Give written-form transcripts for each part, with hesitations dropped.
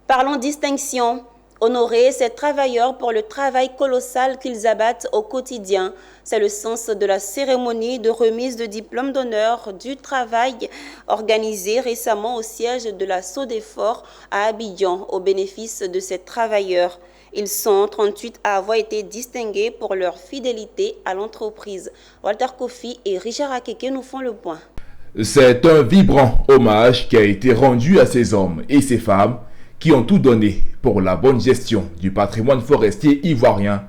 Parlons distinction. Honorer ces travailleurs pour le travail colossal qu'ils abattent au quotidien. C'est le sens de la cérémonie de remise de diplôme d'honneur du travail organisée récemment au siège de la Sodefort à Abidjan au bénéfice de ces travailleurs. Ils sont 38 à avoir été distingués pour leur fidélité à l'entreprise. Walter Kofi et Richard Akeke nous font le point. C'est un vibrant hommage qui a été rendu à ces hommes et ces femmes qui ont tout donné pour la bonne gestion du patrimoine forestier ivoirien.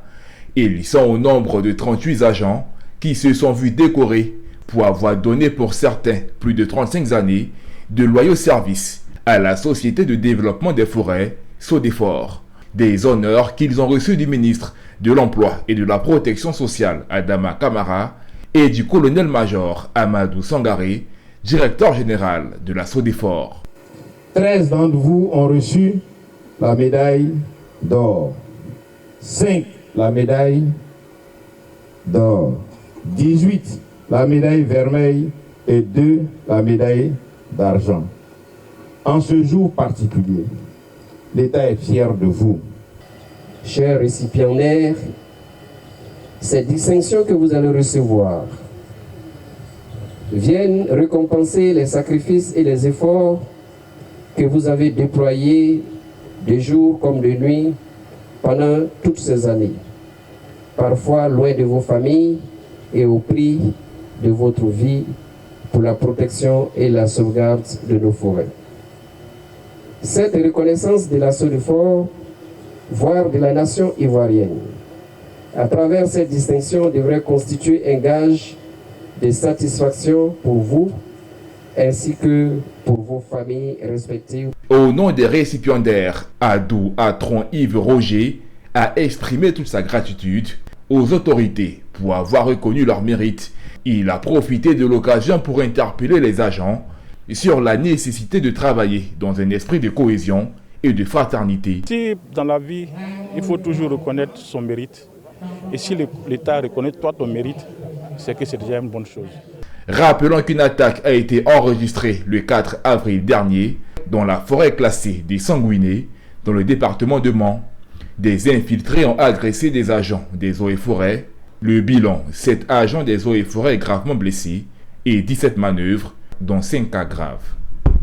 Ils sont au nombre de 38 agents qui se sont vus décorés pour avoir donné pour certains plus de 35 années de loyaux services à la Société de développement des forêts, Sodefort. Des honneurs qu'ils ont reçus du ministre de l'Emploi et de la Protection sociale, Adama Kamara, et du colonel-major Amadou Sangaré, directeur général de la Sodefort. 13 d'entre vous ont reçu la médaille d'or, 5 la médaille d'or, 18 la médaille vermeille et 2 la médaille d'argent. En ce jour particulier, l'État est fier de vous. Chers récipiendaires, ces distinctions que vous allez recevoir viennent récompenser les sacrifices et les efforts que vous avez déployés de jour comme de nuit pendant toutes ces années, parfois loin de vos familles et au prix de votre vie pour la protection et la sauvegarde de nos forêts. Cette reconnaissance de la Sodefort, voire de la nation ivoirienne, à travers cette distinction devrait constituer un gage de satisfaction pour vous ainsi que pour vos familles respectives. Au nom des récipiendaires, Adou Atron Yves Roger a exprimé toute sa gratitude aux autorités pour avoir reconnu leur mérite. Il a profité de l'occasion pour interpeller les agents sur la nécessité de travailler dans un esprit de cohésion et de fraternité. Si dans la vie, il faut toujours reconnaître son mérite. Et si l'État reconnaît toi ton mérite, c'est que c'est déjà une bonne chose. Rappelons qu'une attaque a été enregistrée le 4 avril dernier dans la forêt classée des Sanguinés, dans le département de Mans. Des infiltrés ont agressé des agents des eaux et forêts. Le bilan, 7 agents des eaux et forêts gravement blessés et 17 manœuvres, dont 5 cas graves.